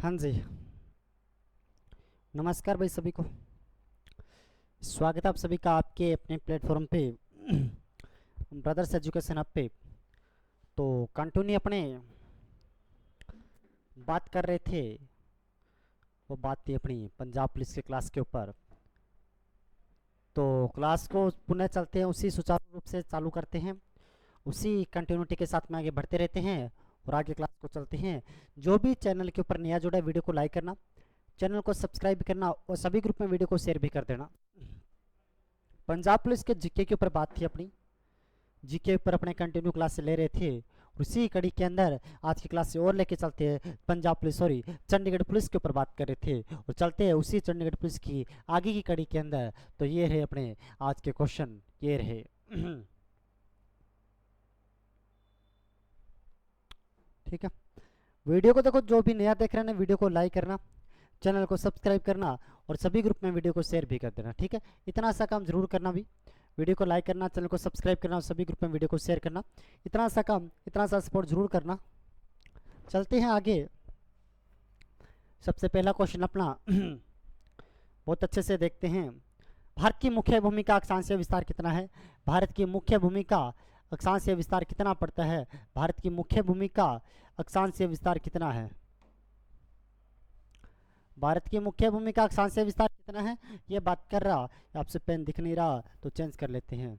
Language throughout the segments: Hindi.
हाँ जी, नमस्कार भाई सभी को। स्वागत है आप सभी का आपके अपने प्लेटफॉर्म पे ब्रदर्स एजुकेशन ऐप पे। तो कंटिन्यू अपने बात कर रहे थे, वो बात थी अपनी पंजाब पुलिस के क्लास के ऊपर। तो क्लास को पुनः चलते हैं, उसी सुचारू रूप से चालू करते हैं, उसी कंटिन्यूटी के साथ में आगे बढ़ते रहते हैं और आगे क्लास को चलते हैं। जो भी चैनल के ऊपर नया जुड़ा है वीडियो को लाइक करना, चैनल को सब्सक्राइब करना और सभी ग्रुप में वीडियो को शेयर भी कर देना। पंजाब पुलिस के जीके के ऊपर बात थी अपनी, जीके ऊपर अपने कंटिन्यू क्लास ले रहे थे। उसी कड़ी के अंदर आज की क्लास से और लेके चलते हैं, Punjab police sorry Chandigarh police के ऊपर बात कर रहे थे और चलते हैं उसी चंडीगढ़ पुलिस की आगे की कड़ी के अंदर। तो ये रहे अपने आज के क्वेश्चन, ये रहे ठीक है। वीडियो को देखो, जो भी नया देख रहे हैं ना, वीडियो को लाइक करना, चैनल को सब्सक्राइब करना और सभी ग्रुप में वीडियो को शेयर भी कर देना। ठीक है, इतना सा काम जरूर करना भी, वीडियो को लाइक करना, चैनल को सब्सक्राइब करना और सभी ग्रुप में वीडियो को शेयर करना। इतना सा काम, इतना सा सपोर्ट जरूर करना। चलते हैं आगे। सबसे पहला क्वेश्चन अपना बहुत अच्छे से देखते हैं। भारत की मुख्य भूमिका अक्षांशीय विस्तार कितना है? भारत की मुख्य भूमिका अक्षांशीय विस्तार कितना पड़ता है? भारत की मुख्य भूमिका अक्षांशीय विस्तार कितना है? भारत की मुख्य भूमिका अक्षांशीय विस्तार कितना है? ये बात कर रहा, आपसे पेन दिख नहीं रहा तो चेंज कर लेते हैं।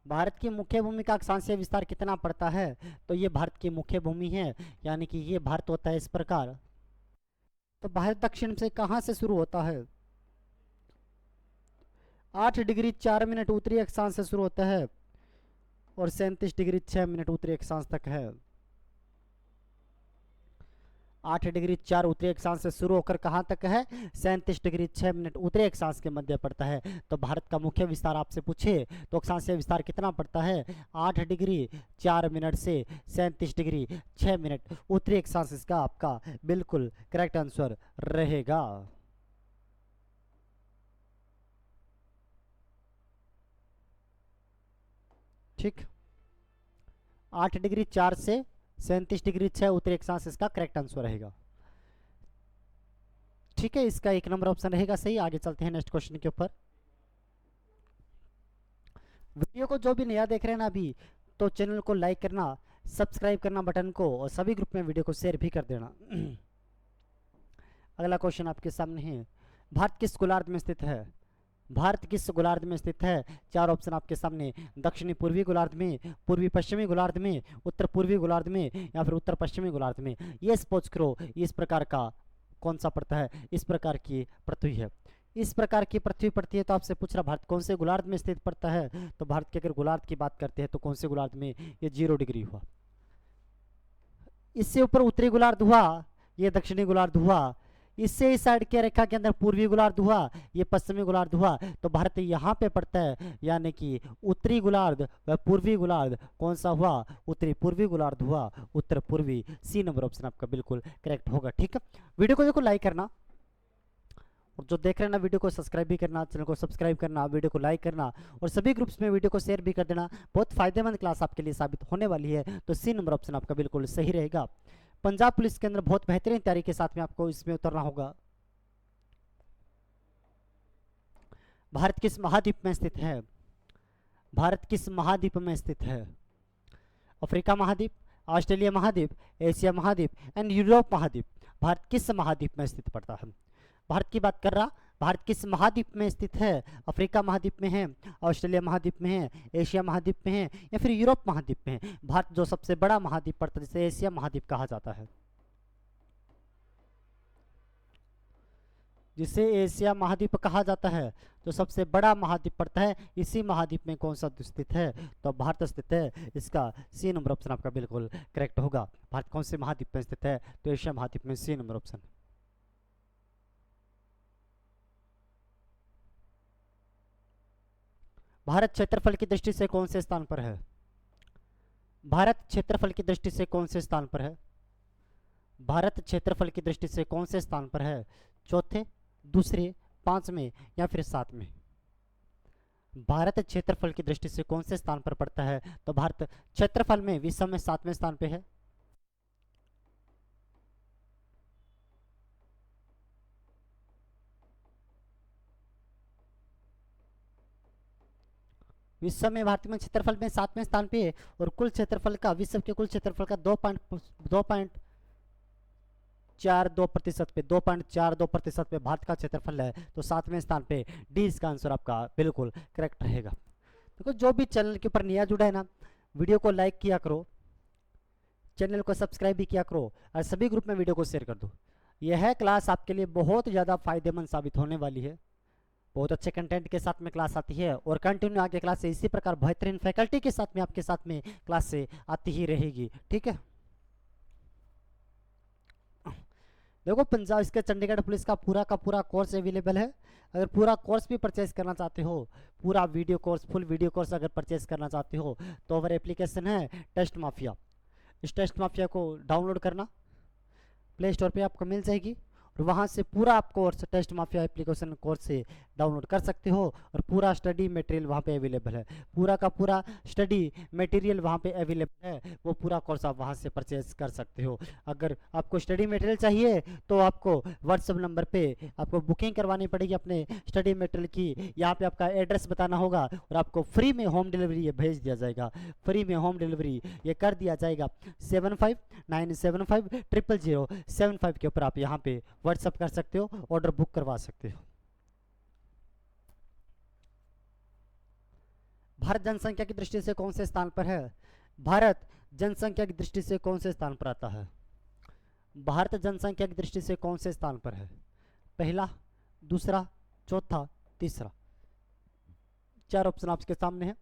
भारत की मुख्य भूमि का अक्षांशीय विस्तार कितना पड़ता है? तो ये भारत की मुख्य भूमि है, यानी कि ये भारत होता है इस प्रकार। तो भारत दक्षिण से कहां से शुरू होता है? 8 डिग्री 4 मिनट उत्तरी अक्षांश से शुरू होता है और 37 डिग्री 6 मिनट उत्तरी अक्षांश तक है। 8 डिग्री 4 उत्तरी अक्षांश से शुरू होकर कहाँ तक है? 37 डिग्री 6 मिनट उत्तरी अक्षांश के मध्य पड़ता है। तो भारत का मुख्य विस्तार आपसे पूछे तो अक्षांशीय विस्तार कितना पड़ता है? 8 डिग्री 4 मिनट से 37 डिग्री 6 मिनट उत्तरी अक्षांश, इसका आपका बिल्कुल करेक्ट आंसर रहेगा। ठीक, 8 डिग्री 4 से 37 डिग्री 6 उत्तरी अक्षांश इसका करेक्ट आंसर रहेगा। ठीक है, इसका 1 नंबर ऑप्शन रहेगा सही। आगे चलते हैं नेक्स्ट क्वेश्चन के ऊपर। वीडियो को जो भी नया देख रहे हैं ना अभी, तो चैनल को लाइक करना, सब्सक्राइब करना बटन को और सभी ग्रुप में वीडियो को शेयर भी कर देना। अगला क्वेश्चन आपके सामने है, भारत किस गोलार्ध में स्थित है? भारत किस गोलार्ध में स्थित है? 4 ऑप्शन आपके सामने, दक्षिणी पूर्वी गोलार्ध में, पूर्वी पश्चिमी गोलार्ध में, उत्तर पूर्वी गोलार्ध में या फिर उत्तर पश्चिमी गोलार्ध में। ये स्पोज करो, इस प्रकार का कौन सा पड़ता है? इस प्रकार की पृथ्वी है, इस प्रकार की पृथ्वी पड़ती है। तो आपसे पूछ रहा भारत कौन से गोलार्ध में स्थित पड़ता है? तो भारत के अगर गोलार्ध की बात करते हैं तो कौन से गोलार्ध में? ये 0 डिग्री हुआ। इससे ऊपर उत्तरी गोलार्ध हुआ, ये दक्षिणी गोलार्ध हुआ। इससे इस साइड के रेखा के अंदर पूर्वी गोलार्ध हुआ, ये पश्चिमी गोलार्ध हुआ। तो भारत यहाँ पे पड़ता है, यानी कि उत्तरी गोलार्ध व पूर्वी गोलार्ध कौन सा हुआ? उत्तरी पूर्वी गोलार्ध हुआ, उत्तर पूर्वी। सी नंबर ऑप्शन आपका बिल्कुल करेक्ट होगा। ठीक है, वीडियो को देखो लाइक करना और जो देख रहे हैं ना वीडियो को सब्सक्राइब भी करना, चैनल को सब्सक्राइब करना, वीडियो को लाइक करना और सभी ग्रुप्स में वीडियो को शेयर भी कर देना। बहुत फायदेमंद क्लास आपके लिए साबित होने वाली है। तो सी नंबर ऑप्शन आपका बिल्कुल सही रहेगा। पंजाब पुलिस के अंदर बहुत बेहतरीन तैयारी के साथ में आपको इसमें उतरना होगा। भारत किस महाद्वीप में स्थित है? भारत किस महाद्वीप में स्थित है? अफ्रीका महाद्वीप, ऑस्ट्रेलिया महाद्वीप, एशिया महाद्वीप एंड यूरोप महाद्वीप। भारत किस महाद्वीप में स्थित पड़ता है? भारत की बात कर रहा, भारत किस महाद्वीप में स्थित है? अफ्रीका महाद्वीप में है, ऑस्ट्रेलिया महाद्वीप में है, एशिया महाद्वीप में है या फिर यूरोप महाद्वीप में है? भारत जो सबसे बड़ा महाद्वीप पड़ता है, जिसे एशिया महाद्वीप कहा जाता है, जिसे एशिया महाद्वीप कहा जाता है, जो सबसे बड़ा महाद्वीप पड़ता है, इसी महाद्वीप में कौन सा स्थित है? तो भारत स्थित है। इसका सी नंबर ऑप्शन आपका बिल्कुल करेक्ट होगा। भारत कौन से महाद्वीप में स्थित है? तो एशिया महाद्वीप में, सी नंबर ऑप्शन। भारत क्षेत्रफल की दृष्टि से कौन से स्थान पर है? भारत क्षेत्रफल की दृष्टि से कौन से स्थान पर है? भारत क्षेत्रफल की दृष्टि से कौन से स्थान पर है? चौथे, दूसरे, पांचवें या फिर सातवें? भारत क्षेत्रफल की दृष्टि से कौन से स्थान पर पड़ता है? तो भारत क्षेत्रफल में विश्व में 7वें स्थान पे है। विश्व में भारत में क्षेत्रफल में 7वें स्थान पे है, और कुल क्षेत्रफल का, विश्व के कुल क्षेत्रफल का 2.42% पे भारत का क्षेत्रफल है, तो 7वें स्थान पे। डी इसका आंसर आपका बिल्कुल करेक्ट रहेगा। देखो जो भी चैनल के ऊपर नया जुड़ा है ना, वीडियो को लाइक किया करो, चैनल को सब्सक्राइब भी किया करो, और सभी ग्रुप में वीडियो को शेयर कर दो। यह क्लास आपके लिए बहुत ज़्यादा फायदेमंद साबित होने वाली है। बहुत अच्छे कंटेंट के साथ में क्लास आती है, और कंटिन्यू आगे क्लास से इसी प्रकार बेहतरीन फैकल्टी के साथ में आपके साथ में क्लास से आती ही रहेगी। ठीक है, देखो पंजाब, इसके चंडीगढ़ पुलिस का पूरा कोर्स अवेलेबल है। अगर पूरा कोर्स भी परचेज करना चाहते हो, पूरा video course, full video course अगर परचेज करना चाहते हो, तो हमारे एप्लीकेशन है टेस्ट माफिया। इस टेस्ट माफिया को डाउनलोड करना, प्ले स्टोर पे आपको मिल जाएगी, और वहाँ से पूरा आप course test mafia application course से डाउनलोड कर सकते हो, और पूरा स्टडी मटेरियल वहाँ पे अवेलेबल है। पूरा का पूरा स्टडी मटेरियल वहाँ पे अवेलेबल है, वो पूरा कोर्स आप वहाँ से परचेज कर सकते हो। अगर आपको स्टडी मटेरियल चाहिए तो आपको व्हाट्सएप नंबर पे आपको बुकिंग करवानी पड़ेगी अपने स्टडी मटेरियल की। यहाँ पे आपका एड्रेस बताना होगा, और आपको फ्री में होम डिलीवरी ये भेज दिया जाएगा। फ्री में होम डिलीवरी ये कर दिया जाएगा। 7597500075 के ऊपर आप यहाँ पे व्हाट्सअप कर सकते हो, ऑर्डर बुक करवा सकते हो। भारत जनसंख्या की दृष्टि से कौन से स्थान पर है? भारत जनसंख्या की दृष्टि से कौन से स्थान पर आता है? भारत जनसंख्या की दृष्टि से कौन से स्थान पर है? पहला, दूसरा, चौथा, तीसरा। 4 ऑप्शन आपके सामने है।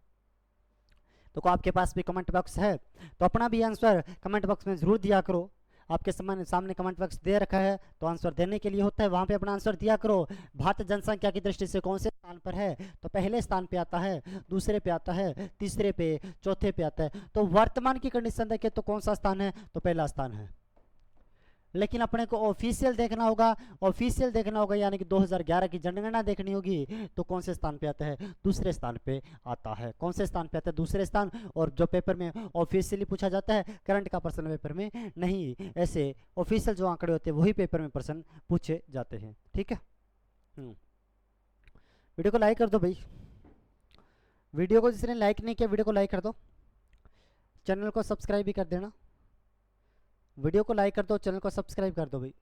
तो आपके पास भी कमेंट बॉक्स है, तो अपना भी आंसर कमेंट बॉक्स में जरूर दिया करो। आपके सामने कमेंट बॉक्स दे रखा है, तो आंसर देने के लिए होता है, वहां पे अपना आंसर दिया करो। भारत जनसंख्या की दृष्टि से कौन से स्थान पर है? तो पहले स्थान पे आता है, दूसरे पे आता है, तीसरे पे, चौथे पे आता है। तो वर्तमान की कंडीशन देखें तो कौन सा स्थान है? तो पहला स्थान है। लेकिन अपने को ऑफिशियल देखना होगा, ऑफिशियल देखना होगा, यानी कि 2011 की जनगणना देखनी होगी, तो कौन से स्थान पे आता है? दूसरे स्थान पे आता है। कौन से स्थान पे आता है? दूसरे स्थान। और जो पेपर में ऑफिशियली पूछा जाता है, करंट का प्रश्न पेपर में नहीं, ऐसे ऑफिशियल जो आंकड़े होते हैं वही पेपर में प्रश्न पूछे जाते हैं। ठीक है, वीडियो को लाइक कर दो भाई। वीडियो को जिसने लाइक नहीं किया, वीडियो को लाइक कर दो, चैनल को सब्सक्राइब भी कर देना। वीडियो को लाइक कर दो, चैनल को सब्सक्राइब कर दो भाई।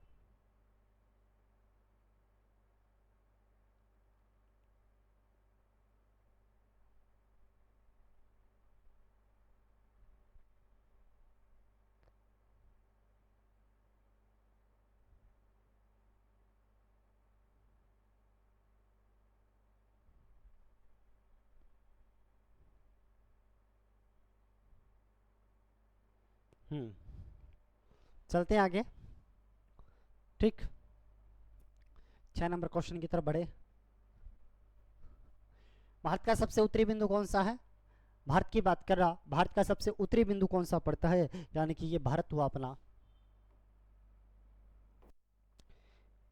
चलते हैं आगे। ठीक, 6 नंबर क्वेश्चन की तरफ बढ़े। भारत का सबसे उत्तरी बिंदु कौन सा है? भारत की बात कर रहा, भारत का सबसे उत्तरी बिंदु कौन सा पड़ता है? यानी कि ये भारत हुआ अपना,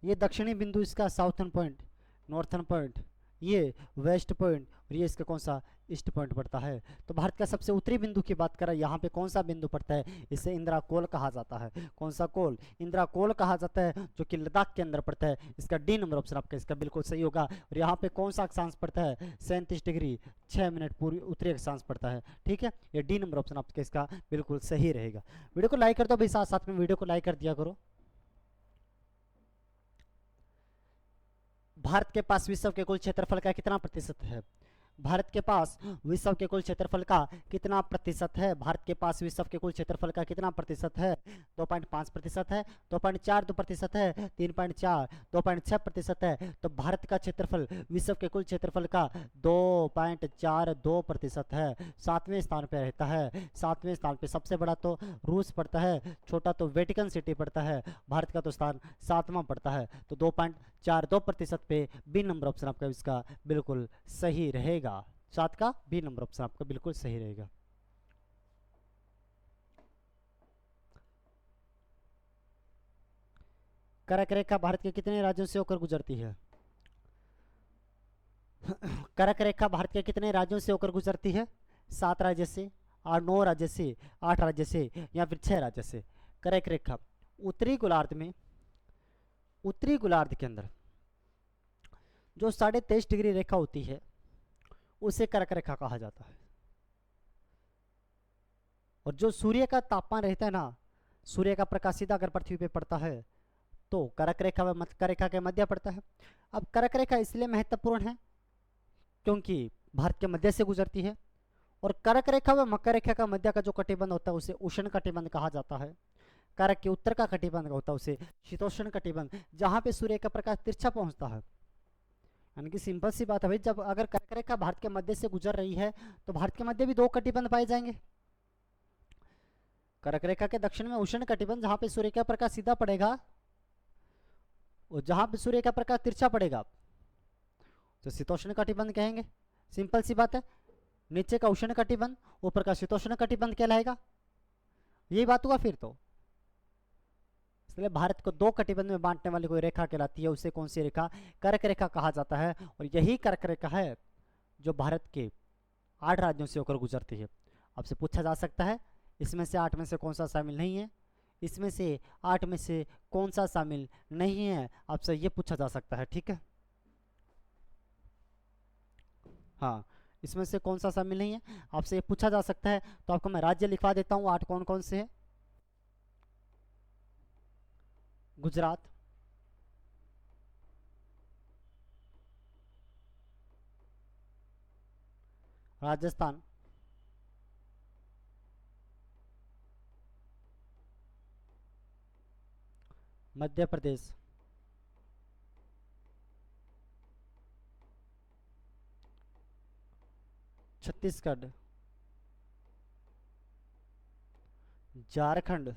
ये दक्षिणी बिंदु इसका साउथर्न पॉइंट, नॉर्थर्न पॉइंट, ये वेस्ट पॉइंट, और ये इसका कौन सा? ईस्ट पॉइंट पड़ता है। तो भारत का सबसे उत्तरी बिंदु की बात करें, यहाँ पे कौन सा बिंदु पड़ता है? इसे इंदिरा कोल कहा जाता है। कौन सा कोल? इंदिरा कोल कहा जाता है, जो कि लद्दाख के अंदर पड़ता है। इसका डी नंबर ऑप्शन आपका इसका बिल्कुल सही होगा। और यहाँ पे कौन सा अक्षांश पड़ता है? 37 डिग्री 6 मिनट पूर्वी उत्तरी अक्षांश पड़ता है। ठीक है, ये डी नंबर ऑप्शन आपका इसका बिल्कुल सही रहेगा। वीडियो को लाइक कर दो भाई, साथ साथ में वीडियो को लाइक कर दिया करो। भारत के पास विश्व के कुल क्षेत्रफल का कितना प्रतिशत है? भारत के पास विश्व के कुल क्षेत्रफल का कितना प्रतिशत है? भारत के पास विश्व के कुल क्षेत्रफल का कितना प्रतिशत है? 2.5% है, 2.42% है, 3.4, 2.6% है। तो भारत का क्षेत्रफल विश्व के कुल क्षेत्रफल का 2.42% है। 7वें स्थान पर रहता है। 7वें स्थान पे सबसे बड़ा तो रूस पड़ता है, छोटा तो वेटिकन सिटी पड़ता है। भारत का तो स्थान 7वां पड़ता है। तो 2.42% पे बी नंबर ऑप्शन आपका इसका बिल्कुल सही रहेगा। 7 का बी नंबर ऑप्शन आपका बिल्कुल सही रहेगा। कर्क रेखा भारत के कितने राज्यों से होकर गुजरती है? कर्क रेखा भारत के कितने राज्यों से होकर गुजरती है? 7 राज्य से, 9 राज्य से, 8 राज्य से, या फिर 6 राज्य से। कर्क रेखा उत्तरी गोलार्ध में, उत्तरी गोलार्ध के अंदर जो 23.5 डिग्री रेखा होती है, उसे कर्क रेखा कहा जाता है। और जो सूर्य का तापमान रहता है ना, सूर्य का प्रकाश सीधा अगर पृथ्वी पे पड़ता है तो कर्क रेखा व कर्क रेखा के मध्य पड़ता है। अब कर्क रेखा इसलिए महत्वपूर्ण है क्योंकि भारत के मध्य से गुजरती है, और कर्क रेखा व मकर रेखा का मध्य का जो कटिबंध होता है उसे उष्ण कटिबंध कहा जाता है। कर्क के उत्तर का कटिबंध होता है उसे शीतोष्ण कटिबंध, जहां पे सूर्य का प्रकाश तिरछा पहुंचता है। यानी कि सिंपल सी बात है भाई, जब अगर कर्क रेखा भारत के मध्य से गुजर रही है तो भारत के मध्य भी दो कटिबंध पाए जाएंगे। कर्क रेखा के दक्षिण में उष्ण कटिबंध, जहां पे सूर्य का प्रकाश सीधा पड़ेगा, और जहां पे सूर्य का प्रकाश तिरछा पड़ेगा तो शीतोष्ण कटिबंध कहेंगे। सिंपल सी बात है, नीचे का उष्ण कटिबंध, ऊपर का शीतोष्ण कटिबंध कहलाएगा। यही बात हुआ फिर तो। इसलिए भारत को दो कटिबंध में बांटने वाली कोई रेखा कहलाती है, उसे कौन सी रेखा? कर्क रेखा कहा जाता है। और यही कर्क रेखा है जो भारत के 8 राज्यों से होकर गुजरती है। आपसे पूछा जा सकता है इसमें से 8 में से कौन सा शामिल नहीं है, इसमें से 8 में से कौन सा शामिल नहीं है, आपसे ये पूछा जा सकता है। ठीक है, हाँ, इसमें से कौन सा शामिल नहीं है आपसे ये पूछा जा सकता है। तो आपको मैं राज्य लिखवा देता हूँ, 8 कौन कौन से है। गुजरात, राजस्थान, मध्य प्रदेश, छत्तीसगढ़, झारखंड,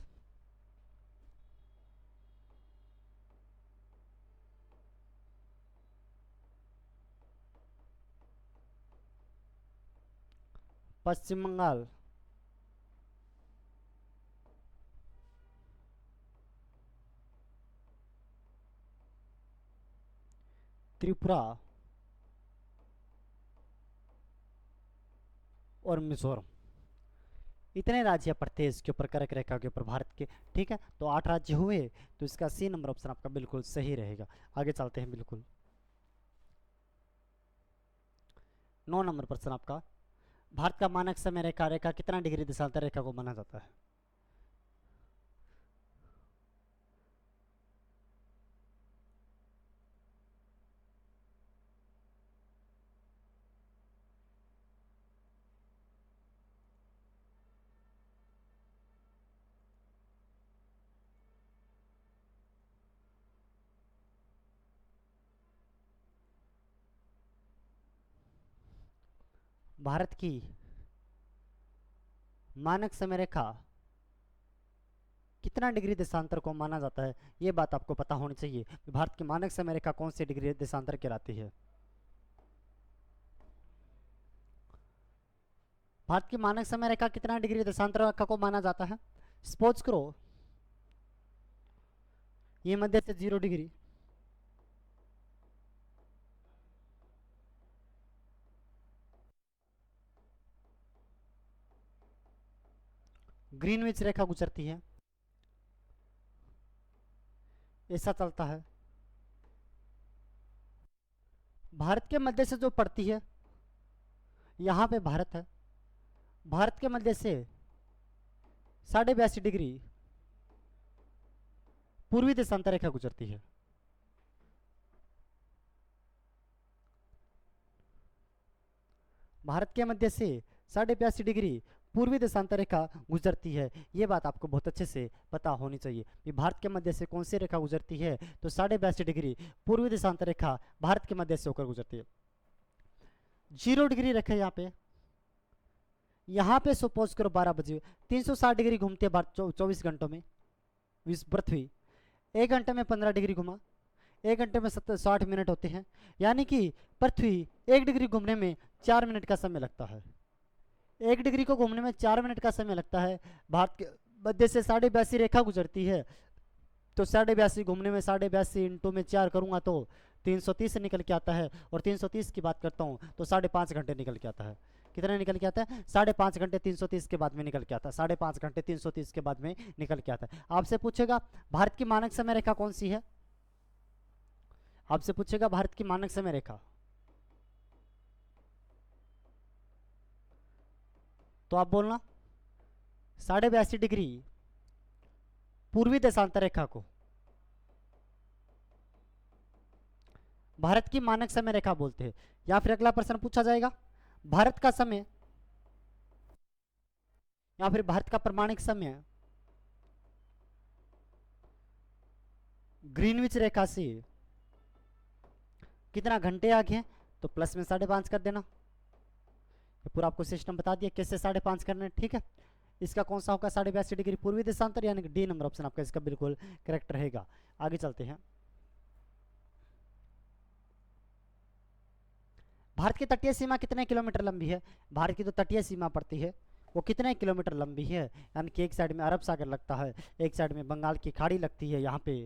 पश्चिम बंगाल, त्रिपुरा और मिजोरम। इतने राज्य पड़ते हैं इसके ऊपर, कर्क रेखा के ऊपर भारत के। ठीक है, तो 8 राज्य हुए, तो इसका सी नंबर ऑप्शन आपका बिल्कुल सही रहेगा। आगे चलते हैं। बिल्कुल 9 नंबर प्रश्न आपका, भारत का मानक समय रेखा रेखा कितना डिग्री देशांतर रेखा को माना जाता है? भारत की मानक समय रेखा कितना डिग्री देशांतर को माना जाता है, ये बात आपको पता होनी चाहिए। भारत की मानक समय रेखा कौन सी डिग्री देशांतर कहलाती है? भारत की मानक समय रेखा कितना डिग्री देशांतर रेखा को माना जाता है? सपोज करो ये मध्य से 0 डिग्री, ग्रीनविच रेखा गुजरती है, ऐसा चलता है। भारत के मध्य से जो पड़ती है, यहां पे भारत है, भारत के मध्य से 82.5 डिग्री पूर्वी देशांतर रेखा गुजरती है। भारत के मध्य से 82.5 डिग्री पूर्वी देशांतर रेखा गुजरती है। ये बात आपको बहुत अच्छे से पता होनी चाहिए कि भारत के मध्य से कौन सी रेखा गुजरती है, तो 82.5 डिग्री पूर्वी देशांतर रेखा भारत के मध्य से होकर गुजरती है। 0 डिग्री रेखा यहाँ पे सपोज करो 12 बजे 360 डिग्री घूमते हैं 24 घंटों में पृथ्वी। 1 घंटे में 15 डिग्री घुमा, 1 घंटे में 60 मिनट होते हैं, यानी कि पृथ्वी 1 डिग्री घूमने में 4 मिनट का समय लगता है। 1 डिग्री को घूमने में 4 मिनट का समय लगता है। भारत के मध्य से 82.5 रेखा गुजरती है, तो 82.5 घूमने में 82.5 इंटू में 4 करूंगा तो 330 निकल के आता है। और 330 की बात करता हूँ तो 5.5 घंटे निकल के आता है। कितना निकल के आता है? 5.5 घंटे 330 के बाद में निकल के आता है। 5.5 घंटे 330 के बाद में निकल के आता है। आपसे पूछेगा भारत की मानक समय रेखा कौन सी है? आपसे पूछेगा भारत की मानक समय रेखा, तो आप बोलना 82.5 डिग्री पूर्वी देशांतर रेखा को भारत की मानक समय रेखा बोलते हैं। या फिर अगला प्रश्न पूछा जाएगा, भारत का समय या फिर भारत का प्रमाणिक समय ग्रीनविच रेखा से कितना घंटे आगे है, तो प्लस में 5.5 कर देना। ये पूरा आपको सिस्टम बता दिया कैसे 5.5 करना है, ठीक है। इसका कौन सा होगा 82.5 डिग्री पूर्वी देशांतर, यानी कि डी नंबर ऑप्शन आपका इसका बिल्कुल करेक्ट रहेगा। आगे चलते हैं। भारत की तटीय सीमा कितने किलोमीटर लंबी है? भारत की जो तटीय सीमा पड़ती है वो कितने किलोमीटर लंबी है? यानी कि एक साइड में अरब सागर लगता है, एक साइड में बंगाल की खाड़ी लगती है यहाँ पे,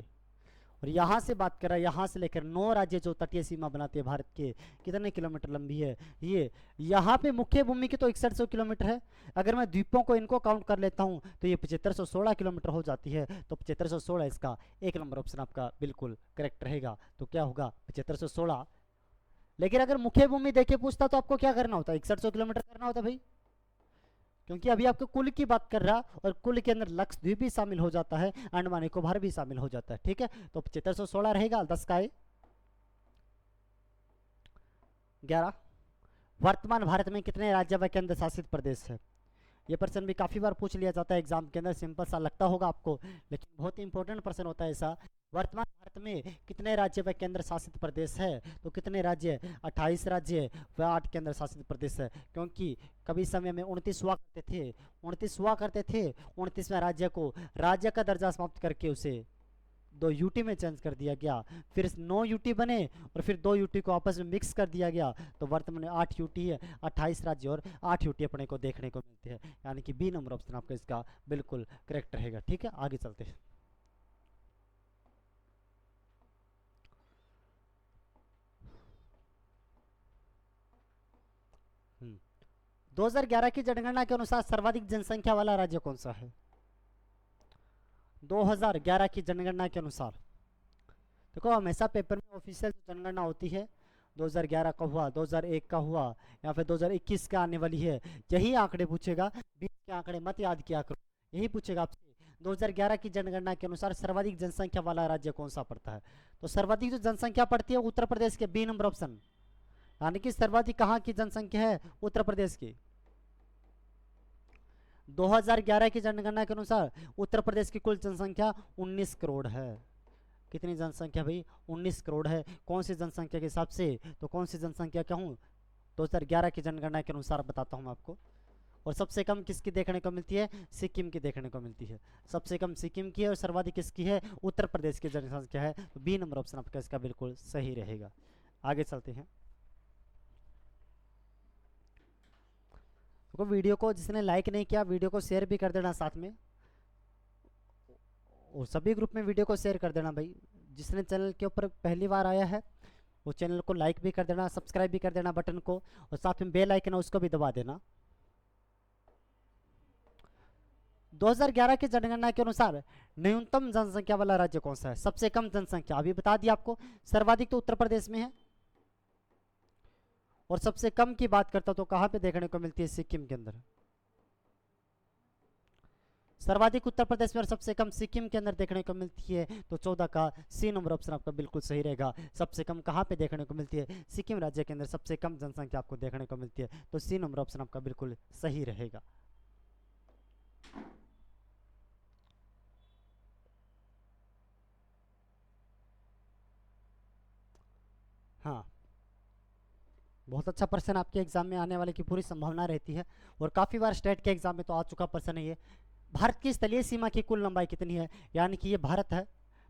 और यहाँ से बात कर रहा है यहाँ से लेकर 9 राज्य जो तटीय सीमा बनाते हैं भारत के, कितने किलोमीटर लंबी है ये? यहाँ पे मुख्य भूमि की तो 6100 किलोमीटर है। अगर मैं द्वीपों को इनको काउंट कर लेता हूँ तो ये 7516 किलोमीटर हो जाती है। तो 7516 इसका एक नंबर ऑप्शन आपका बिल्कुल करेक्ट रहेगा। तो क्या होगा 7516। लेकिन अगर मुख्य भूमि देखे पूछता तो आपको क्या करना होता है? 6100 किलोमीटर करना होता भाई, क्योंकि अभी आपको कुल की बात कर रहा, और कुल के अंदर लक्षद्वीप भी शामिल हो जाता है, अंडमान निकोबार भी शामिल हो जाता है, ठीक है। तो 7516 रहेगा 10 का 11। वर्तमान भारत में कितने राज्य व केंद्र शासित प्रदेश है? ये प्रश्न भी काफी बार पूछ लिया जाता है एग्जाम के अंदर, सिंपल सा लगता होगा आपको, लेकिन बहुत ही इंपॉर्टेंट प्रश्न होता है ऐसा। वर्तमान भारत में कितने राज्य व केंद्र शासित प्रदेश है? तो कितने राज्य? 28 राज्य व 8 केंद्र शासित प्रदेश है। क्योंकि कभी समय में 29 हुआ करते थे, 29वें राज्य को राज्य का दर्जा समाप्त करके उसे 2 यूटी में चेंज कर दिया गया, फिर 9 यूटी बने और फिर 2 यूटी को आपस में मिक्स कर दिया गया, तो वर्तमान में 8 यूटी है। 28 राज्य और 8 यूटी अपने को देखने को मिलते हैं, यानी कि बी नंबर ऑप्शन आपका इसका बिल्कुल करेक्ट रहेगा, ठीक है। आगे चलते हैं। हम्म 2011 की जनगणना के अनुसार सर्वाधिक जनसंख्या वाला राज्य कौन सा है? 2011 की जनगणना के अनुसार देखो, हमेशा पेपर में ऑफिशियल जनगणना होती है 2011 का हुआ, 2001 का हुआ, या फिर 2021 का आने वाली है, यही आंकड़े पूछेगा। 20 के आंकड़े मत याद किया करो, यही पूछेगा आपसे। 2011 की जनगणना के अनुसार सर्वाधिक जनसंख्या वाला राज्य कौन सा पड़ता है? तो सर्वाधिक जो जनसंख्या पड़ती है उत्तर प्रदेश के, बी नंबर ऑप्शन। यानी कि सर्वाधिक कहाँ की जनसंख्या है? उत्तर प्रदेश की। 2011 की जनगणना के अनुसार उत्तर प्रदेश की कुल जनसंख्या 19 करोड़ है। कितनी जनसंख्या भाई? 19 करोड़ है। कौन सी जनसंख्या के हिसाब से? तो कौन सी जनसंख्या कहूँ? 2011 की जनगणना के अनुसार बताता हूँ मैं आपको। और सबसे कम किसकी देखने को मिलती है? सिक्किम की देखने को मिलती है। सबसे कम सिक्किम की है और सर्वाधिक किसकी है? उत्तर प्रदेश की जनसंख्या है। तो बी नंबर ऑप्शन आपका इसका बिल्कुल सही रहेगा। आगे चलते हैं। तो वीडियो को जिसने लाइक नहीं किया, वीडियो को शेयर भी कर देना साथ में, और सभी ग्रुप में वीडियो को शेयर कर देना भाई। जिसने चैनल के ऊपर पहली बार आया है वो चैनल को लाइक भी कर देना, सब्सक्राइब भी कर देना बटन को, और साथ में बेल आइकन है उसको भी दबा देना। 2011 की जनगणना के अनुसार न्यूनतम जनसंख्या वाला राज्य कौन सा है? सबसे कम जनसंख्या अभी बता दिया आपको, सर्वाधिक तो उत्तर प्रदेश में है, और सबसे कम की बात करता तो कहां पे देखने को मिलती है? सिक्किम के अंदर। सर्वाधिक उत्तर प्रदेश में और सबसे कम सिक्किम के अंदर देखने को मिलती है। तो 14 का सी नंबर ऑप्शन आपका बिल्कुल सही रहेगा। सबसे कम कहाँ पे देखने को मिलती है? सिक्किम राज्य के अंदर सबसे कम जनसंख्या आपको देखने को मिलती है। तो सी नंबर ऑप्शन आपका बिल्कुल सही रहेगा। हाँ, बहुत अच्छा प्रश्न आपके एग्जाम में आने वाले की पूरी संभावना रहती है, और काफ़ी बार स्टेट के एग्जाम में तो आ चुका प्रश्न है ये। भारत की स्थलीय सीमा की कुल लंबाई कितनी है? यानी कि ये भारत है,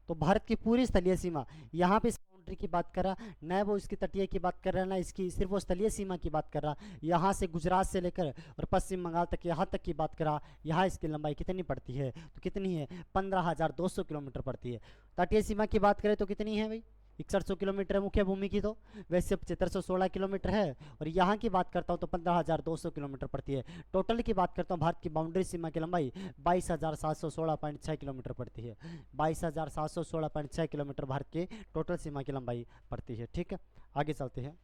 तो भारत की पूरी स्थलीय सीमा, यहाँ पे इस बाउंड्री की बात कर रहा, न वो इसकी तटीय की बात कर रहा, ना इसकी सिर्फ वो स्थलीय सीमा की बात कर रहा, यहाँ से गुजरात से लेकर और पश्चिम बंगाल तक, यहाँ तक की बात कर रहा, यहाँ इसकी लंबाई कितनी पड़ती है? तो कितनी है? 15,200 किलोमीटर पड़ती है। तटीय सीमा की बात करें तो कितनी है भाई? 6100 किलोमीटर है मुख्य भूमि की, तो वैसे 7516 किलोमीटर है, और यहाँ की बात करता हूँ तो 15,200 किलोमीटर पड़ती है। टोटल की बात करता हूँ भारत की बाउंड्री सीमा की लंबाई 22,716.6 किलोमीटर पड़ती है। 22,716.6 किलोमीटर भारत की टोटल सीमा की लंबाई पड़ती है, ठीक है। आगे चलते हैं।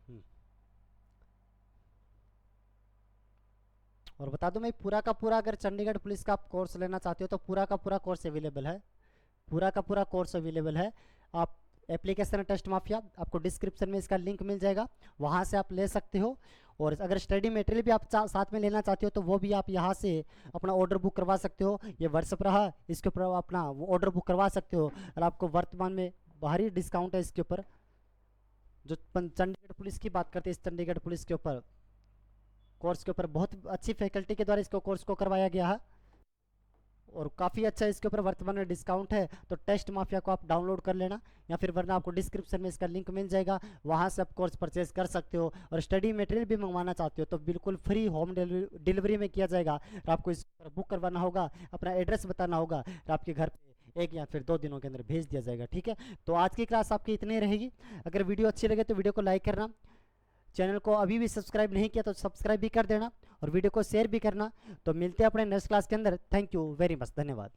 हम्म। और बता दूं मैं, पूरा का पूरा अगर चंडीगढ़ पुलिस का आप कोर्स लेना चाहते हो तो पूरा का पूरा कोर्स अवेलेबल है, पूरा का पूरा कोर्स अवेलेबल है। आप एप्लीकेशन टेस्ट माफिया, आपको डिस्क्रिप्शन में इसका लिंक मिल जाएगा, वहाँ से आप ले सकते हो। और अगर स्टडी मटेरियल भी आप साथ में लेना चाहते हो तो वो भी आप यहाँ से अपना ऑर्डर बुक करवा सकते हो। ये व्हाट्सअप रहा, इसके ऊपर आप अपना वो ऑर्डर बुक करवा सकते हो। और आपको वर्तमान में भारी डिस्काउंट है इसके ऊपर। जो चंडीगढ़ पुलिस की बात करते हैं, इस चंडीगढ़ पुलिस के ऊपर कोर्स के ऊपर बहुत अच्छी फैकल्टी के द्वारा इसको कोर्स को करवाया गया है और काफ़ी अच्छा इसके ऊपर वर्तमान में डिस्काउंट है। तो टेस्ट माफिया को आप डाउनलोड कर लेना, या फिर वरना आपको डिस्क्रिप्शन में इसका लिंक मिल जाएगा, वहाँ से आप कोर्स परचेज कर सकते हो। और स्टडी मटेरियल भी मंगवाना चाहते हो तो बिल्कुल फ्री होम डिलीवरी में किया जाएगा। और आपको इस पर बुक करवाना होगा, अपना एड्रेस बताना होगा, और आपके घर पे 1 या फिर 2 दिनों के अंदर भेज दिया जाएगा। ठीक है, तो आज की क्लास आपकी इतनी रहेगी। अगर वीडियो अच्छी लगे तो वीडियो को लाइक करना, चैनल को अभी भी सब्सक्राइब नहीं किया तो सब्सक्राइब भी कर देना, और वीडियो को शेयर भी करना। तो मिलते हैं अपने नेक्स्ट क्लास के अंदर। थैंक यू वेरी मच, धन्यवाद।